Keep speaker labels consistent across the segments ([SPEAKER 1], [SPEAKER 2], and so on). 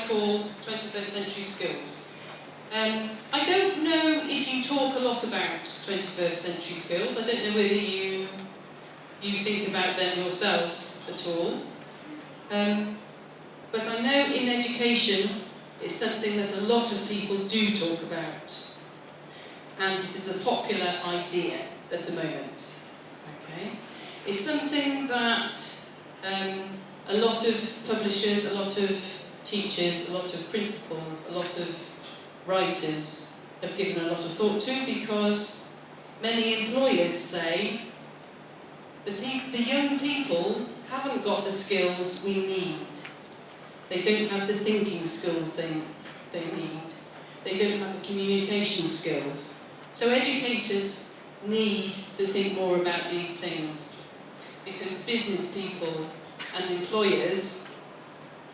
[SPEAKER 1] call 21st century skills. I don't know if you talk a lot about 21st century skills. I don't know whether you think about them yourselves at all. But I know in education it's something that a lot of people do talk about. And it is a popular idea at the moment. Okay? It's something that a lot of publishers, a lot of teachers, a lot of principals, a lot of writers have given a lot of thought to, because many employers say the young people haven't got the skills we need. They don't have the thinking skills they need. They don't have the communication skills. So educators need to think more about these things, because business people and employers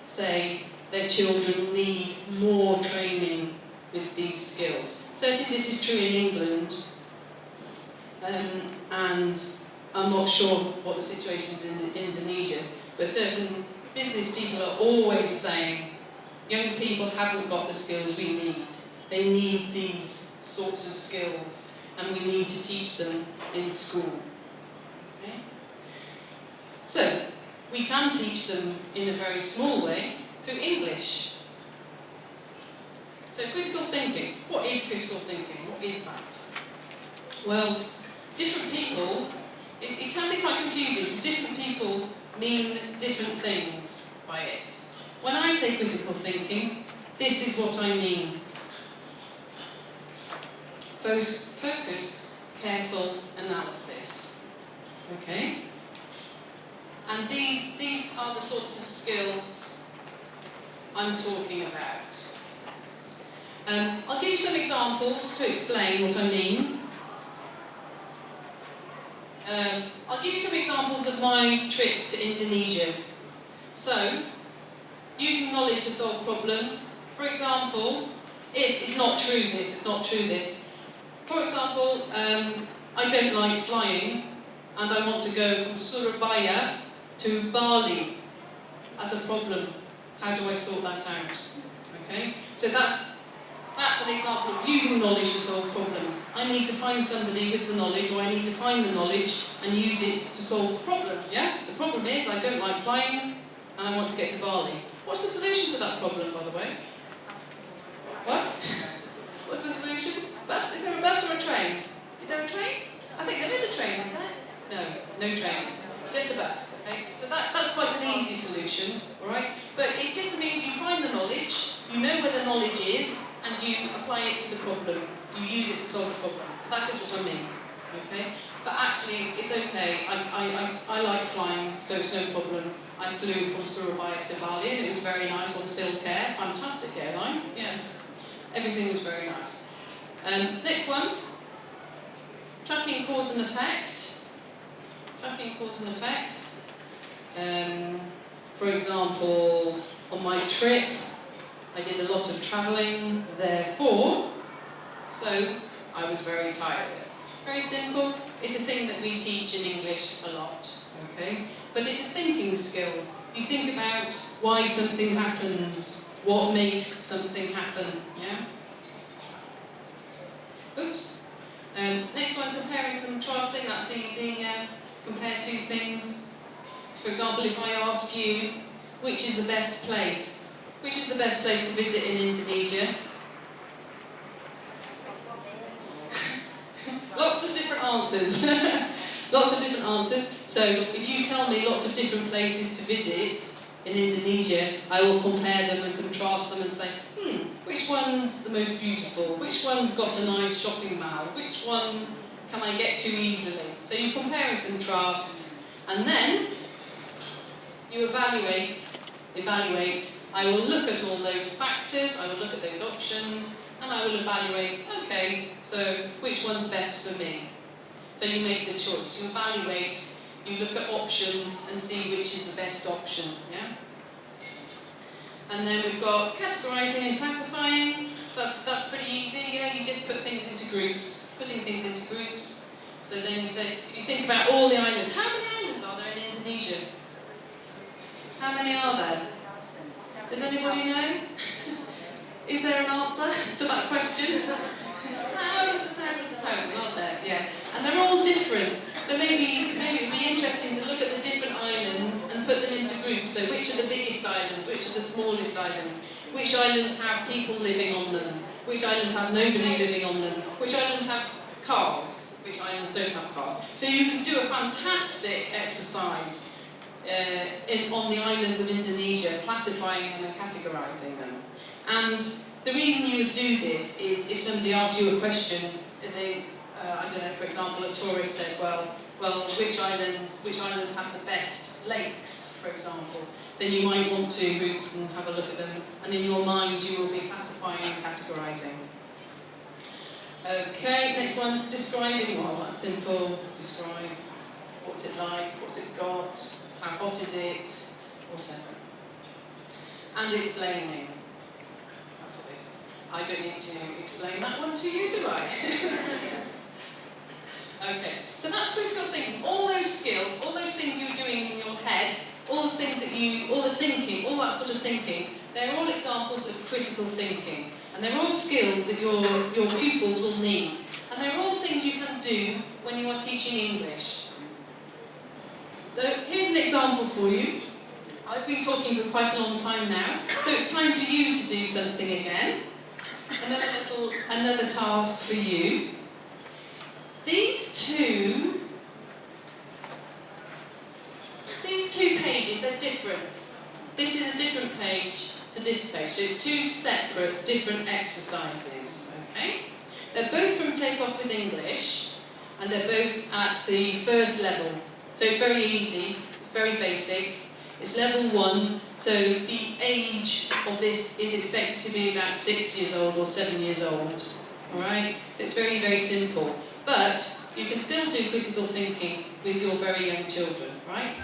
[SPEAKER 1] say their children need more training with these skills. Certainly this is true in England, and I'm not sure what the situation is in Indonesia, but certain business people are always saying young people haven't got the skills we need. They need these sorts of skills, and we need to teach them in school. Okay? So, we can teach them in a very small way through English. So, critical thinking. What is critical thinking? What is that? Well, different people, it can be quite confusing, because different people mean different things by it. When I say critical thinking, this is what I mean. Focused, careful analysis. Okay? And these are the sorts of skills I'm talking about. I'll give you some examples to explain what I mean. I'll give you some examples of my trip to Indonesia. So, using knowledge to solve problems. For example, it's not true this, it's not true this. For example, I don't like flying, and I want to go from Surabaya to Bali. That's a problem. How do I sort that out? Okay? So that's an example of using knowledge to solve problems. I need to find somebody with the knowledge, or I need to find the knowledge and use it to solve the problem. Yeah? The problem is I don't like flying and I want to get to Bali. What's the solution to that problem, by the way? What? What's the solution? Bus? Is there a bus or a train? Is there a train? I think there is a train, isn't there? No train. Just a bus. Okay? So that's quite an easy solution, alright? But it just means you find the knowledge, you know where the knowledge is, and you apply it to the problem. You use it to solve the problem. So that's just what I mean. Okay? But actually, it's okay. I like flying, so it's no problem. I flew from Surabaya to Bali, and it was very nice on Silk Air. Fantastic airline. Yes. Everything was very nice. Next one. Tracking cause and effect. Tracking cause and effect. For example, on my trip, I did a lot of travelling, therefore, so I was very tired. Very simple. It's a thing that we teach in English a lot, okay? But it's a thinking skill. You think about why something happens, what makes something happen, yeah? Oops. Next one, comparing and contrasting. That's easy, yeah? Compare two things. For example, if I ask you, which is the best place? Which is the best place to visit in Indonesia? Lots of different answers. Lots of different answers. So if you tell me lots of different places to visit in Indonesia, I will compare them and contrast them and say, which one's the most beautiful? Which one's got a nice shopping mall? Which one can I get to easily? So you compare and contrast, and then you evaluate. I will look at all those factors, I will look at those options, and I will evaluate, okay, so which one's best for me? So you make the choice, you evaluate, you look at options and see which is the best option, yeah? And then we've got categorising and classifying. That's pretty easy, yeah? You just put things into groups, putting things into groups. So then you think about all the islands. How many islands are there in Indonesia? How many are there? Does anybody know? that question? Thousands, aren't there? Yeah. And they're all different. So maybe it would be interesting to look at the different islands and put them into groups. So which are the biggest islands? Which are the smallest islands? Which islands have people living on them? Which islands have nobody living on them? Which islands have cars? Which islands don't have cars? So you can do a fantastic exercise on the islands of Indonesia, classifying them and categorising them. And the reason you would do this is if somebody asks you a question, and they, I don't know, for example, a tourist said, well, which islands have the best lakes, for example, then you might want to groups and have a look at them, and in your mind you will be classifying and categorising. Okay, next one, describing. Well, that's simple. Describe. What's it like? What's it got? How hot is it? Whatever. And explaining. That's what it is. I don't need to explain that one to you, do I? Okay, so that's critical thinking. All those skills, all those things you're doing in your head, all the things that all the thinking, all that sort of thinking, they're all examples of critical thinking. And they're all skills that your pupils will need. And they're all things you can do when you are teaching English. So here's an example for you. I've been talking for quite a long time now, so it's time for you to do something again. Another task for you. These two pages, they're different. This is a different page to this page, so it's two separate, different exercises, okay? They're both from Take Off with English, and they're both at the first level. So it's very easy, it's very basic. It's level 1, so the age of this is expected to be about 6 years old or 7 years old, alright? So it's very, very simple. But you can still do critical thinking with your very young children, right?